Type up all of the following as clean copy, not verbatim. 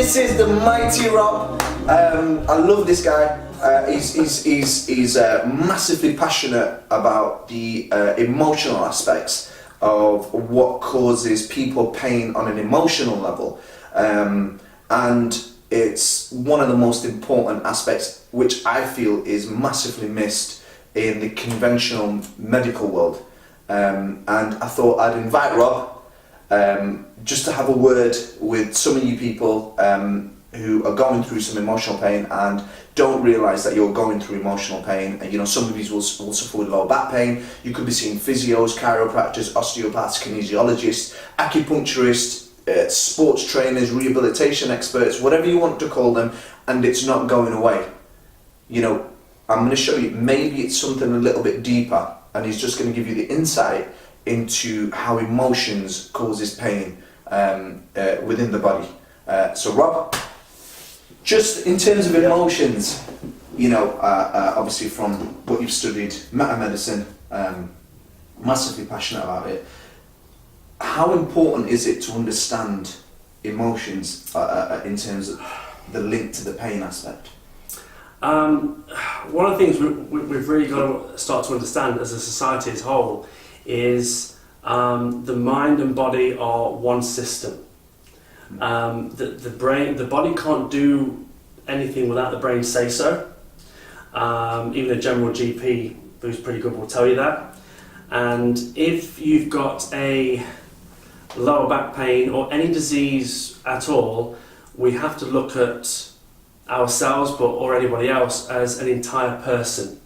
This is the mighty Rob. I love this guy. He's massively passionate about the emotional aspects of what causes people pain on an emotional level, and it's one of the most important aspects which I feel is massively missed in the conventional medical world. And I thought I'd invite Rob just to have a word with some of you people who are going through some emotional pain and don't realise that you're going through emotional pain. And some of you will suffer with lower back pain. You could be seeing physios, chiropractors, osteopaths, kinesiologists, acupuncturists, sports trainers, rehabilitation experts, whatever you want to call them, and it's not going away. I'm going to show you, maybe it's something a little bit deeper, and he's just going to give you the insight into how emotions causes pain within the body. So Rob, just in terms of emotions, obviously from what you've studied, meta-medicine, massively passionate about it, how important is it to understand emotions in terms of the link to the pain aspect? One of the things we've really got to start to understand as a society as a whole is the mind and body are one system. The body can't do anything without the brain say so. Even a general GP who's pretty good will tell you that. And if you've got a lower back pain or any disease at all, we have to look at ourselves or anybody else as an entire person,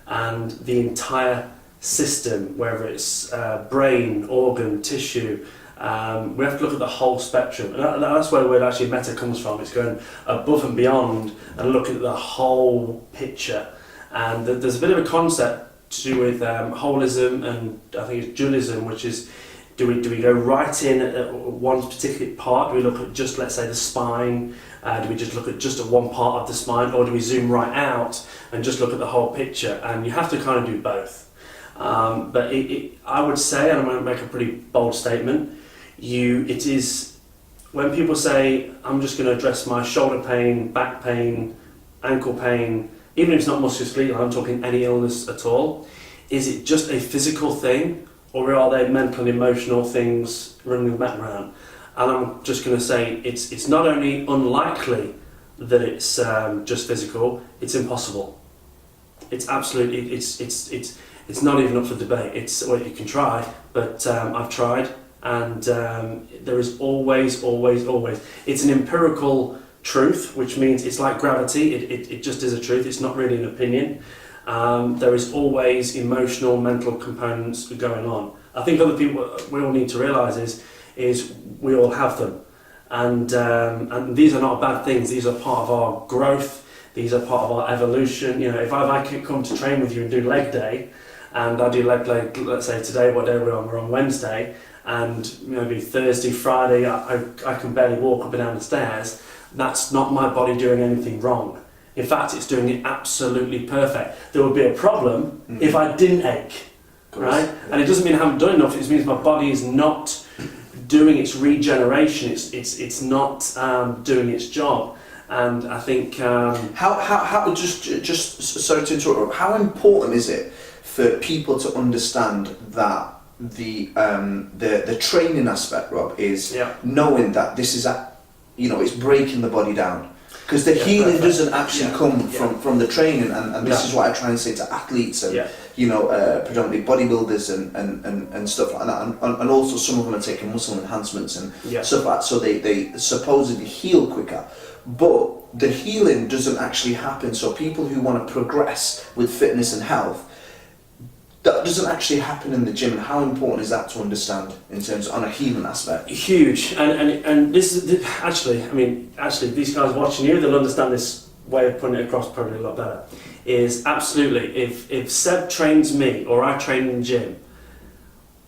and the entire system, whether it's brain, organ, tissue. We have to look at the whole spectrum, and that's where the word actually meta comes from. It's going above and beyond and looking at the whole picture. And there's a bit of a concept to do with holism, and I think it's dualism, which is do we go right in at one particular part? Do we look at just, let's say, the spine? Do we just look at just one part of the spine, or do we zoom right out and just look at the whole picture? And you have to kind of do both. But I would say, and I'm going to make a pretty bold statement, it is when people say, I'm just going to address my shoulder pain, back pain, ankle pain, even if it's not musculoskeletal, I'm talking any illness at all, is it just a physical thing, or are there mental and emotional things running in the background? And I'm just going to say it's not only unlikely that it's just physical, it's impossible. It's absolutely, it's not even up for debate. Well, you can try, but I've tried, and there is always, it's an empirical truth, which means it's like gravity. It just is a truth. It's not really an opinion. There is always emotional, mental components going on. I think other people, we all need to realise is we all have them, and these are not bad things. These are part of our growth. These are part of our evolution. If I can come to train with you and do leg day, and I do leg day, let's say today, what day we're on Wednesday, and maybe Thursday, Friday, I can barely walk up and down the stairs. That's not my body doing anything wrong. In fact, it's doing it absolutely perfect. There would be a problem if I didn't ache, right? Yeah. And it doesn't mean I haven't done enough. It means my body is not doing its regeneration. It's not doing its job. And I think how just sorry to interrupt. How important is it for people to understand that the training aspect, Rob, is knowing that this is it's breaking the body down? Because the healing doesn't actually come from the training, and this is what I try and say to athletes and predominantly bodybuilders and stuff like that, and also some of them are taking muscle enhancements and stuff like that, so they supposedly heal quicker. But the healing doesn't actually happen. So people who want to progress with fitness and health, that doesn't actually happen in the gym. And how important is that to understand in terms on a healing aspect? Huge. And this is actually these guys watching you, they'll understand this way of putting it across probably a lot better. Is absolutely, if Seb trains me or I train in the gym,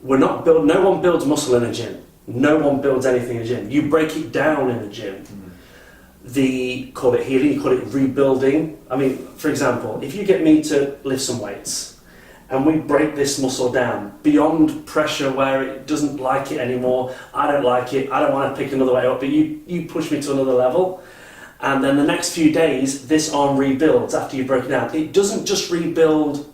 no one builds muscle in a gym. No one builds anything in a gym. You break it down in a gym. Call it healing, you call it rebuilding. For example, if you get me to lift some weights, and we break this muscle down beyond pressure where it doesn't like it anymore. I don't like it. I don't want to pick another way up, but you push me to another level. And then the next few days, this arm rebuilds after you've broken down. It doesn't just rebuild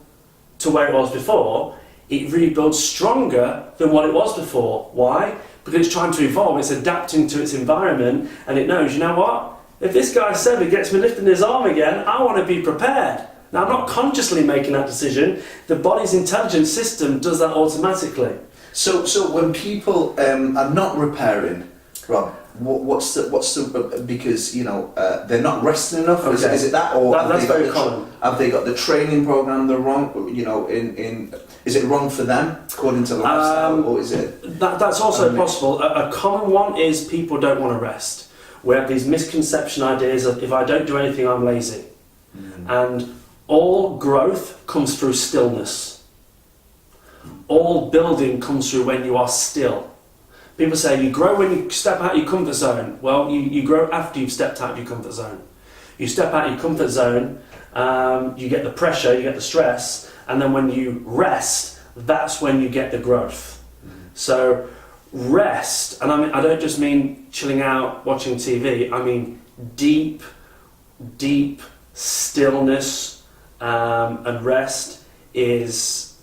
to where it was before. It rebuilds stronger than what it was before. Why? Because it's trying to evolve. It's adapting to its environment, and it knows, you know what? If this guy Seb gets me lifting his arm again, I want to be prepared. Now, I'm not consciously making that decision. The body's intelligence system does that automatically. So when people are not repairing, Rob, what's the because they're not resting enough? Okay. Is it that, or That's very common. Have they got the training program the wrong? Is it wrong for them according to lifestyle, or is it? That's also possible. A common one is people don't want to rest. We have these misconception ideas of if I don't do anything, I'm lazy, and all growth comes through stillness. All building comes through when you are still. People say you grow when you step out of your comfort zone. Well, you grow after you've stepped out of your comfort zone. You step out of your comfort zone, you get the pressure, you get the stress, and then when you rest, that's when you get the growth. So rest, and I don't just mean chilling out, watching TV, I mean deep stillness. And rest is,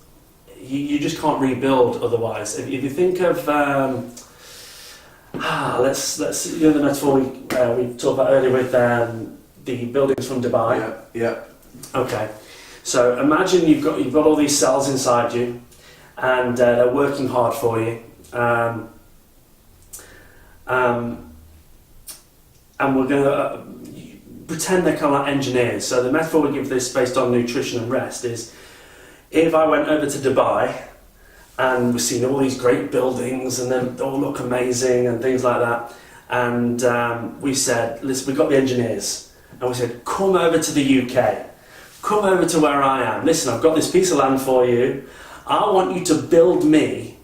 you just can't rebuild otherwise. If you think of, let's the metaphor we talked about earlier with the buildings from Dubai. Yeah. Okay, so imagine you've got all these cells inside you, and they're working hard for you. And we're going to pretend they're kind of like engineers. So the metaphor we give this based on nutrition and rest is, if I went over to Dubai and we've seen all these great buildings and they all look amazing and things like that, and we said, listen, we've got the engineers, and we said, come over to the UK, come over to where I am, listen, I've got this piece of land for you, I want you to build me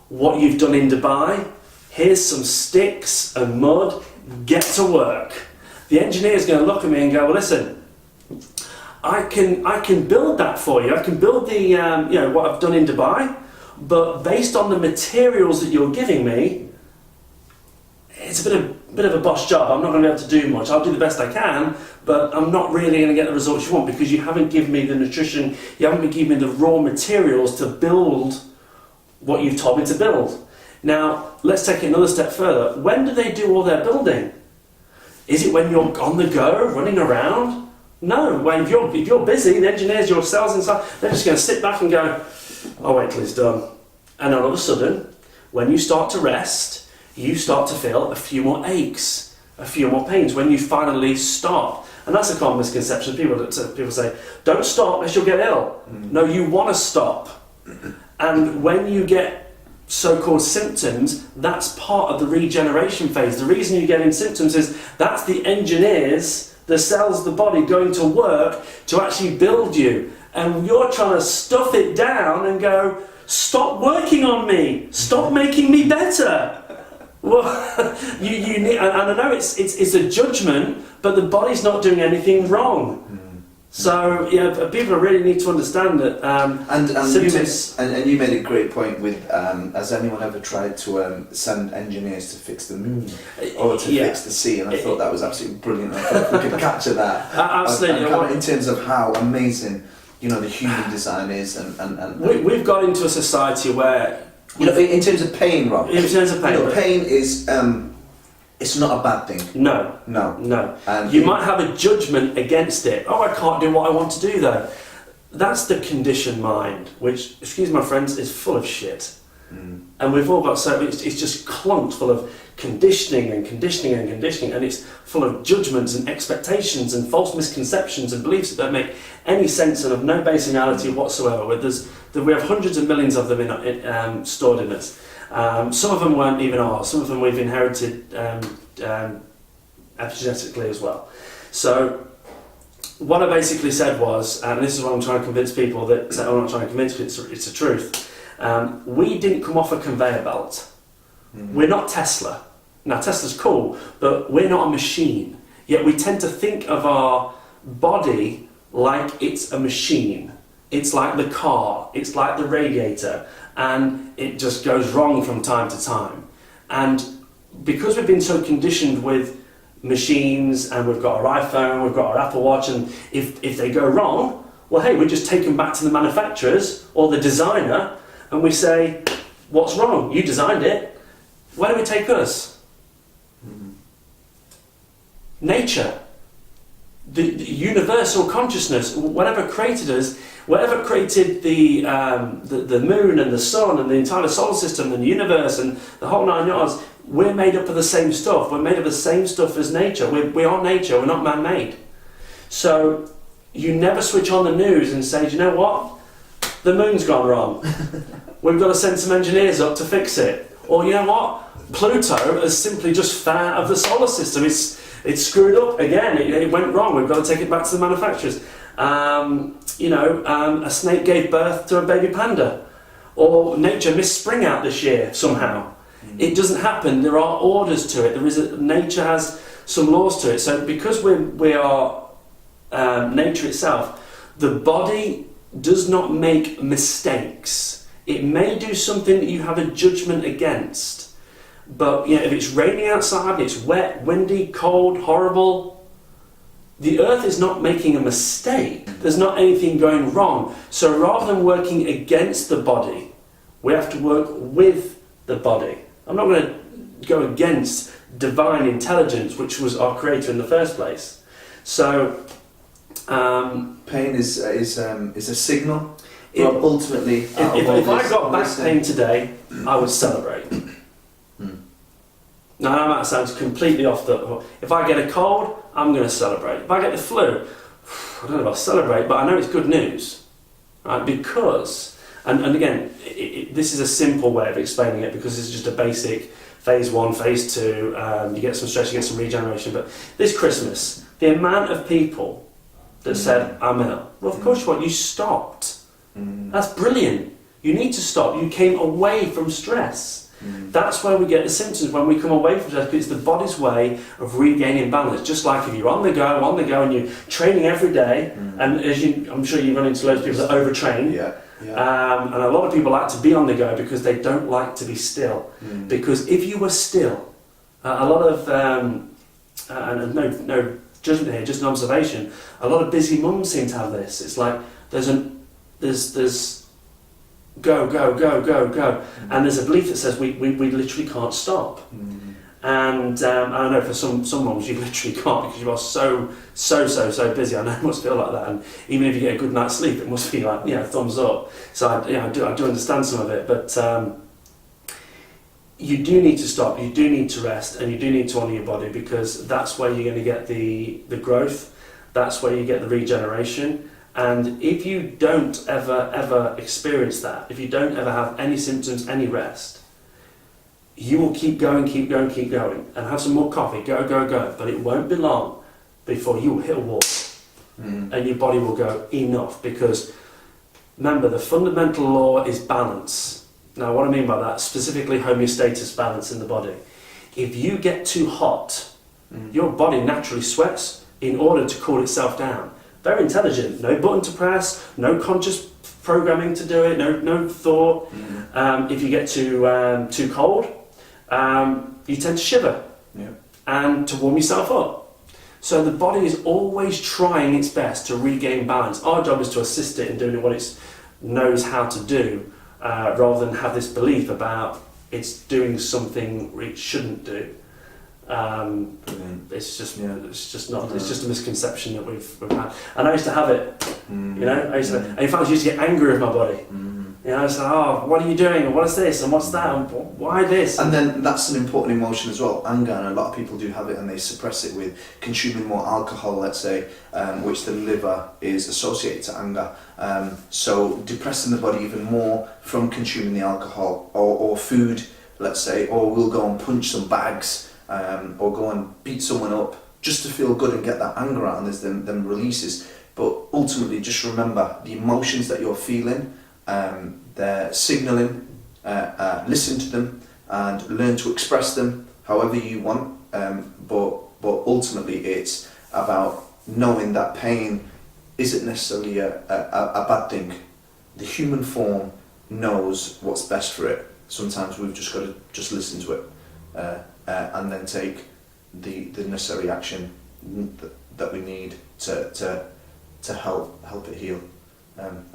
what you've done in Dubai, here's some sticks and mud, get to work. The engineer's going to look at me and go, well, listen, I can build that for you. I can build the what I've done in Dubai, but based on the materials that you're giving me, it's a bit of a boss job. I'm not going to be able to do much. I'll do the best I can, but I'm not really going to get the results you want because you haven't given me the nutrition, you haven't been giving me the raw materials to build what you've told me to build. Now, let's take it another step further. When do they do all their building? Is it when you're on the go, running around? No, when if you're busy, the engineers, your cells inside, they're just going to sit back and go, I'll wait till it's done. And all of a sudden, when you start to rest, you start to feel a few more aches, a few more pains when you finally stop. And that's a common misconception. People say, don't stop unless you'll get ill. No, you want to stop. And when you get so-called symptoms, that's part of the regeneration phase. The reason you're getting symptoms is that's the engineers, the cells of the body going to work to actually build you. And you're trying to stuff it down and go, stop working on me, stop making me better. Well, you need, and I know it's a judgment, but the body's not doing anything wrong. So people really need to understand that. And you made a great point with has anyone ever tried to send engineers to fix the moon or to fix the sea? And I thought that was absolutely brilliant. I thought we could capture that. Absolutely. And kind of in terms of how amazing the human design is, and we've got into a society where in terms of pain, Rob. In terms of pain, pain is. It's not a bad thing. No. You might have a judgment against it. Oh, I can't do what I want to do though. That's the conditioned mind, which, excuse my friends, is full of shit. And we've all got it's just clunked full of conditioning, and it's full of judgments and expectations and false misconceptions and beliefs that don't make any sense and have no base in reality whatsoever. We have hundreds of millions of them stored in us. Some of them weren't even ours, some of them we've inherited epigenetically as well. So what I basically said was, and this is what I'm trying to convince people that say, I'm not trying to convince you, it's the truth. We didn't come off a conveyor belt. We're not Tesla. Now Tesla's cool, but we're not a machine. Yet we tend to think of our body like it's a machine. it's like the car, it's like the radiator, and it just goes wrong from time to time. And because we've been so conditioned with machines, and we've got our iPhone, we've got our Apple Watch, and if they go wrong, well, hey, we just take them back to the manufacturers or the designer, and we say, what's wrong? You designed it. Where do we take us? Nature. The universal consciousness, whatever created us, whatever created the moon and the sun and the entire solar system and the universe and the whole nine yards, we're made up of the same stuff. We're made of the same stuff as nature. We are nature, we're not man-made. So you never switch on the news and say, do you know what? The moon's gone wrong. We've got to send some engineers up to fix it. Or you know what? Pluto has simply just fell out of the solar system. It's screwed up again. It went wrong. We've got to take it back to the manufacturers. A snake gave birth to a baby panda, or nature missed spring out this year somehow. It doesn't happen. There are orders to it. Nature has some laws to it. So because we are nature itself, the body does not make mistakes. It may do something that you have a judgment against. But if it's raining outside, it's wet, windy, cold, horrible, the earth is not making a mistake. There's not anything going wrong. So rather than working against the body, we have to work with the body. I'm not going to go against divine intelligence, which was our creator in the first place. So pain is a signal. Ultimately, if I got back pain today, I would celebrate. Now that sounds completely off the hook. If I get a cold, I'm going to celebrate. If I get the flu, I don't know if I'll celebrate, but I know it's good news, right? Because, and again, this is a simple way of explaining it, because it's just a basic phase 1, phase 2. You get some stress, you get some regeneration. But this Christmas, the amount of people that said, I'm ill. Well, of course you stopped. That's brilliant. You need to stop. You came away from stress. That's where we get the symptoms, when we come away from stress. It's the body's way of regaining balance. Just like if you're on the go, and you're training every day, and I'm sure you run into loads of people that overtrain. And a lot of people like to be on the go because they don't like to be still. Because if you were still, a lot of, and no judgment here, just an observation, a lot of busy mums seem to have this. It's like there's go, and there's a belief that says we literally can't stop. And I know for some mums you literally can't, because you are so busy. I know it must feel like that, and even if you get a good night's sleep, it must be like, thumbs up. So I do understand some of it, but you do need to stop, you do need to rest, and you do need to honour your body, because that's where you're going to get the growth, that's where you get the regeneration. And if you don't ever experience that, if you don't ever have any symptoms, any rest, you will keep going, and have some more coffee, go, but it won't be long before you will hit a wall, and your body will go, enough. Because remember, the fundamental law is balance. Now, what I mean by that, specifically homeostasis, balance in the body. If you get too hot, your body naturally sweats in order to cool itself down. Very intelligent, no button to press, no conscious programming to do it, no thought. If you get too cold, you tend to shiver and to warm yourself up. So the body is always trying its best to regain balance. Our job is to assist it in doing what it knows how to do, rather than have this belief about it's doing something it shouldn't do. It's just not. It's just a misconception that we've had. And I used to have it. In fact, I used to get angry with my body. I was like, oh, what are you doing? And what is this? And what's that? And why this? And then that's an important emotion as well, anger. And a lot of people do have it, and they suppress it with consuming more alcohol, let's say, which the liver is associated to anger. So depressing the body even more from consuming the alcohol or food, let's say, or we'll go and punch some bags. Or go and beat someone up just to feel good and get that anger out, and there's them releases. But ultimately, just remember the emotions that you're feeling, they're signalling, listen to them and learn to express them however you want. But ultimately, it's about knowing that pain isn't necessarily a bad thing. The human form knows what's best for it. Sometimes we've just got to just listen to it and then take the necessary action that we need to help it heal.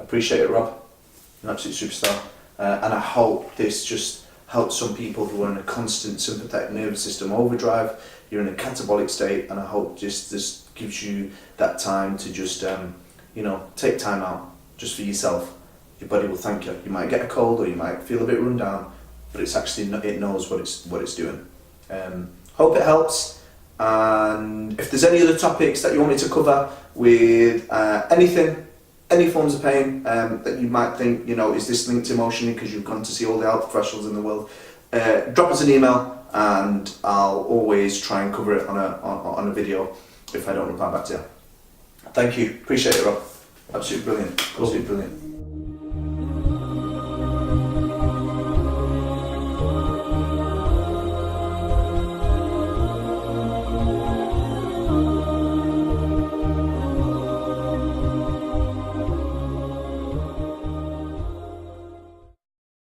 Appreciate it, Rob. An absolute superstar. And I hope this just helps some people who are in a constant sympathetic nervous system overdrive. You're in a catabolic state, and I hope just this gives you that time to just take time out just for yourself. Your body will thank you. You might get a cold or you might feel a bit run down, but it's actually, it knows what it's doing. Hope it helps, and if there's any other topics that you want me to cover with anything, any forms of pain that you might think, is this linked emotionally because you've gone to see all the health professionals in the world, drop us an email and I'll always try and cover it on a video if I don't reply back to you. Thank you, appreciate it, Rob. Absolutely brilliant, absolutely brilliant.